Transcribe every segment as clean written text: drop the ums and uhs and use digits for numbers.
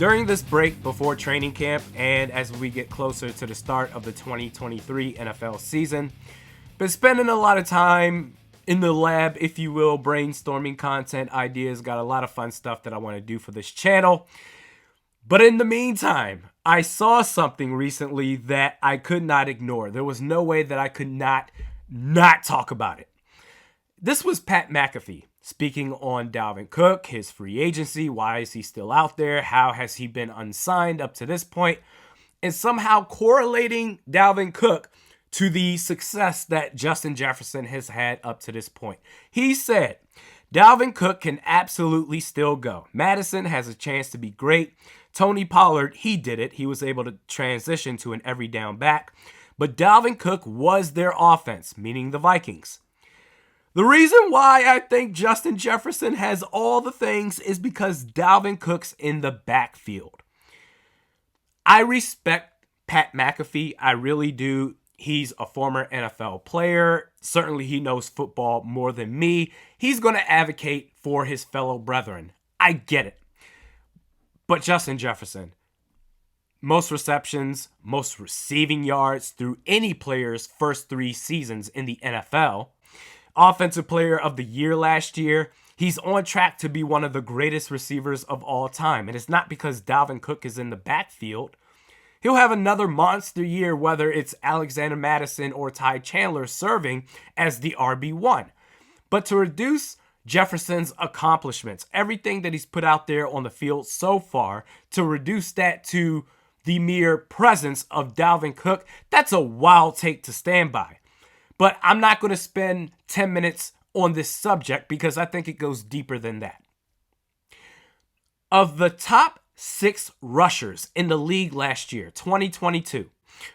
During this break before training camp and as we get closer to the start of the 2023 NFL season, been spending a lot of time in the lab, if you will, brainstorming content ideas. Got a lot of fun stuff that I want to do for this channel. But in the meantime, I saw something recently that I could not ignore. There was no way that I could not talk about it. This was Pat McAfee speaking on Dalvin Cook, his free agency. Why is he still out there? How has he been unsigned up to this point? And somehow correlating Dalvin Cook to the success that Justin Jefferson has had up to this point. He said, Dalvin Cook can absolutely still go. Madison has a chance to be great. Tony Pollard, he did it. He was able to transition to an every down back. But Dalvin Cook was their offense, meaning the Vikings. The reason why I think Justin Jefferson has all the things is because Dalvin Cook's in the backfield. I respect Pat McAfee. I really do. He's a former NFL player. Certainly he knows football more than me. He's going to advocate for his fellow brethren. I get it. But Justin Jefferson, most receptions, most receiving yards through any player's first 3 seasons in the NFL. Offensive Player of the Year last year. He's on track to be one of the greatest receivers of all time. And it's not because Dalvin Cook is in the backfield. He'll have another monster year, whether it's Alexander Madison or Ty Chandler serving as the RB1. But to reduce Jefferson's accomplishments, everything that he's put out there on the field so far, to reduce that to the mere presence of Dalvin Cook, that's a wild take to stand by. But I'm not going to spend 10 minutes on this subject because I think it goes deeper than that. Of the top 6 rushers in the league last year, 2022,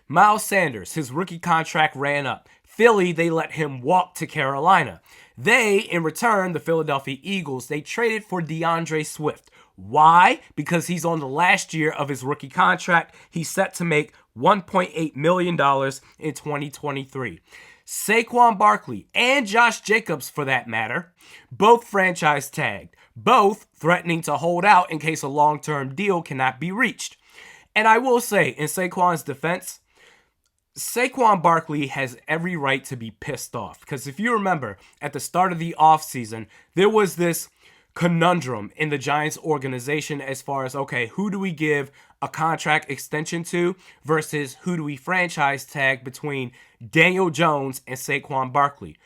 Miles Sanders, his rookie contract ran up. Philly, they let him walk to Carolina. They, in return, the Philadelphia Eagles, they traded for DeAndre Swift. Why? Because he's on the last year of his rookie contract. He's set to make $1.8 million in 2023. Saquon Barkley and Josh Jacobs, for that matter, both franchise tagged, both threatening to hold out in case a long-term deal cannot be reached. And I will say, in Saquon's defense, Saquon Barkley has every right to be pissed off. Because if you remember, at the start of the offseason, there was this conundrum in the Giants organization as far as, okay, who do we give a contract extension to versus who do we franchise tag between Daniel Jones and Saquon Barkley.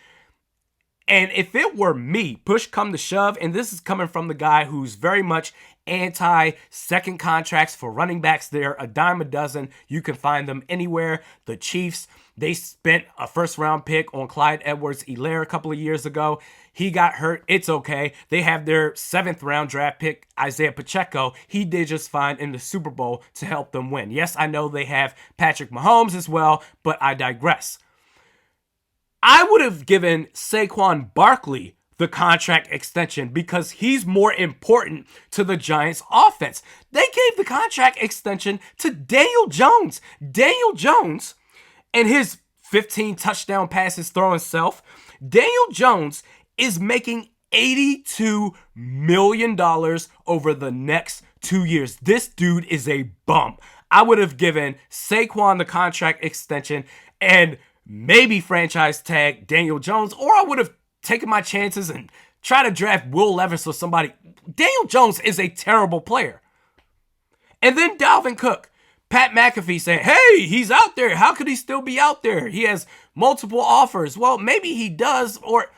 And if it were me, push come to shove, and this is coming from the guy who's very much anti-second contracts for running backs. They're a dime a dozen. You can find them anywhere. The Chiefs, they spent a first-round pick on Clyde Edwards-Helaire a couple of years ago. He got hurt. It's okay. They have their 7th-round draft pick, Isaiah Pacheco. He did just fine in the Super Bowl to help them win. Yes, I know they have Patrick Mahomes as well, but I digress. I would have given Saquon Barkley the contract extension because he's more important to the Giants offense. They gave the contract extension to Daniel Jones. Daniel Jones and his 15 touchdown passes throwing self. Daniel Jones is making $82 million over the next 2 years. This dude is a bum. I would have given Saquon the contract extension and maybe franchise tag Daniel Jones, or I would have taken my chances and try to draft Will Levis or somebody. Daniel Jones is a terrible player. And then Dalvin Cook. Pat McAfee saying, hey, he's out there. How could he still be out there? He has multiple offers. Well, maybe he does, or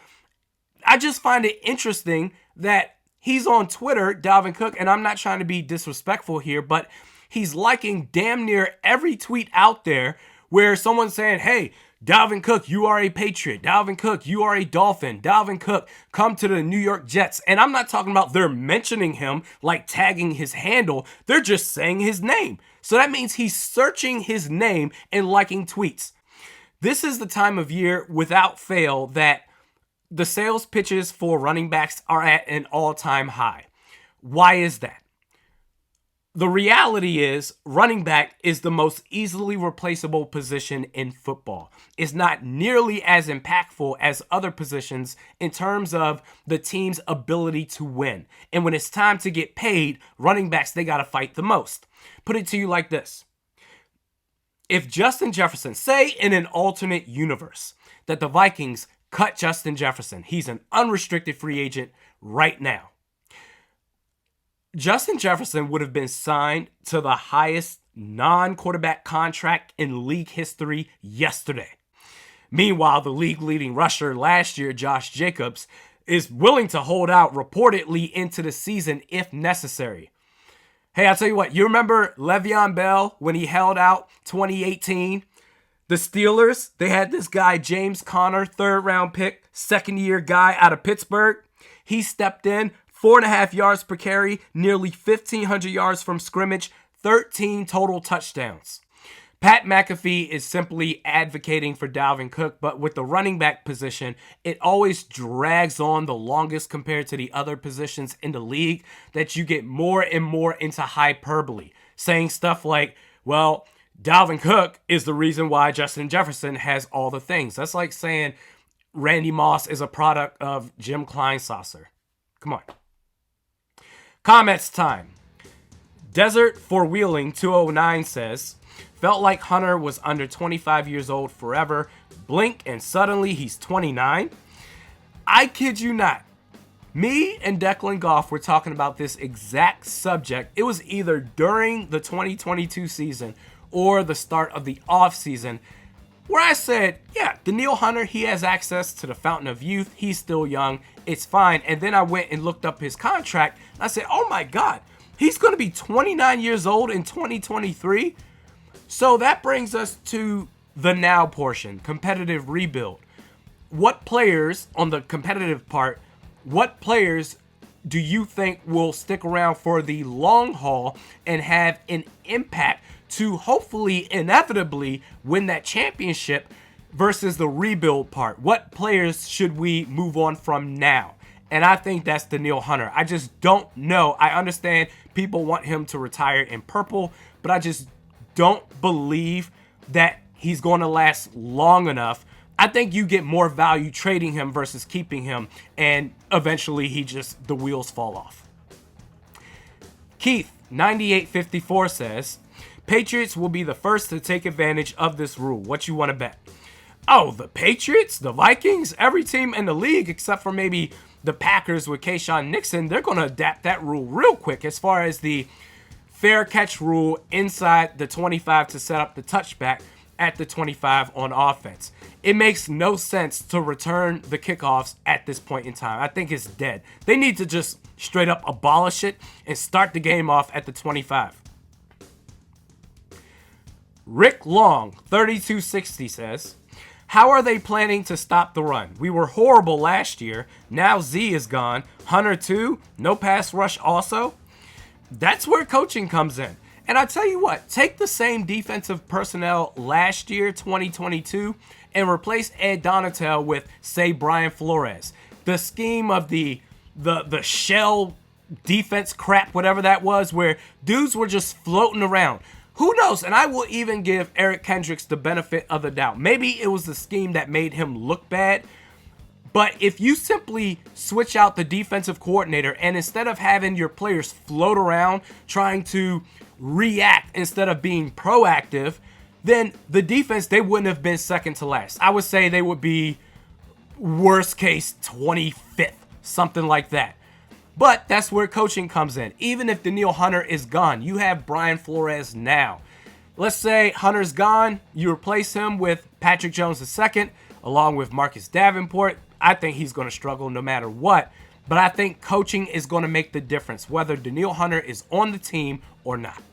I just find it interesting that he's on Twitter, Dalvin Cook, and I'm not trying to be disrespectful here, but he's liking damn near every tweet out there where someone's saying, hey, Dalvin Cook, you are a Patriot. Dalvin Cook, you are a Dolphin. Dalvin Cook, come to the New York Jets. And I'm not talking about they're mentioning him, like tagging his handle. They're just saying his name. So that means he's searching his name and liking tweets. This is the time of year, without fail, that the sales pitches for running backs are at an all-time high. Why is that? The reality is running back is the most easily replaceable position in football. It's not nearly as impactful as other positions in terms of the team's ability to win. And when it's time to get paid, running backs, they got to fight the most. Put it to you like this. If Justin Jefferson, say in an alternate universe, that the Vikings cut Justin Jefferson, he's an unrestricted free agent right now. Justin Jefferson would have been signed to the highest non-quarterback contract in league history yesterday. Meanwhile, the league-leading rusher last year, Josh Jacobs, is willing to hold out reportedly into the season if necessary. Hey, I'll tell you what, you remember Le'Veon Bell when he held out 2018? The Steelers, they had this guy, James Conner, third-round pick, second-year guy out of Pittsburgh. He stepped in, 4.5 yards per carry, nearly 1,500 yards from scrimmage, 13 total touchdowns. Pat McAfee is simply advocating for Dalvin Cook, but with the running back position, it always drags on the longest compared to the other positions in the league that you get more and more into hyperbole, saying stuff like, well, Dalvin Cook is the reason why Justin Jefferson has all the things. That's like saying Randy Moss is a product of Jim Kleinsasser. Come on. Comments time. Desert for Wheeling 209 says, felt like Hunter was under 25 years old forever. Blink and suddenly he's 29. I kid you not. Me and Declan Goff were talking about this exact subject. It was either during the 2022 season or the start of the offseason where I said, yeah, Danielle Hunter, he has access to the fountain of youth. He's still young. It's fine. And then I went and looked up his contract. And I said, oh my God, he's going to be 29 years old in 2023. So that brings us to the now portion, competitive rebuild. What players, on the competitive part, what players do you think will stick around for the long haul and have an impact to hopefully, inevitably, win that championship versus the rebuild part? What players should we move on from now? And I think that's Danielle Hunter. I just don't know. I understand people want him to retire in purple, but I just don't believe that he's going to last long enough. I think you get more value trading him versus keeping him, and eventually the wheels fall off. Keith, 9854 says, Patriots will be the first to take advantage of this rule. What you want to bet? Oh, the Patriots, the Vikings, every team in the league except for maybe the Packers with Keyshawn Nixon, they're going to adapt that rule real quick as far as the fair catch rule inside the 25 to set up the touchback at the 25 on offense. It makes no sense to return the kickoffs at this point in time. I think it's dead. They need to just straight up abolish it and start the game off at the 25. Rick Long, 3260 says, how are they planning to stop the run? We were horrible last year. Now Z is gone. Hunter too. No pass rush also. That's where coaching comes in. And I tell you what, take the same defensive personnel last year, 2022, and replace Ed Donatel with, say, Brian Flores. The scheme of the shell defense crap, whatever that was, where dudes were just floating around. Who knows? And I will even give Eric Kendricks the benefit of the doubt. Maybe it was the scheme that made him look bad. But if you simply switch out the defensive coordinator and instead of having your players float around trying to react instead of being proactive, then the defense, they wouldn't have been second to last. I would say they would be worst case 25th, something like that. But that's where coaching comes in. Even if Danielle Hunter is gone, you have Brian Flores now. Let's say Hunter's gone, you replace him with Patrick Jones II, along with Marcus Davenport. I think he's going to struggle no matter what. But I think coaching is going to make the difference, whether Danielle Hunter is on the team or not.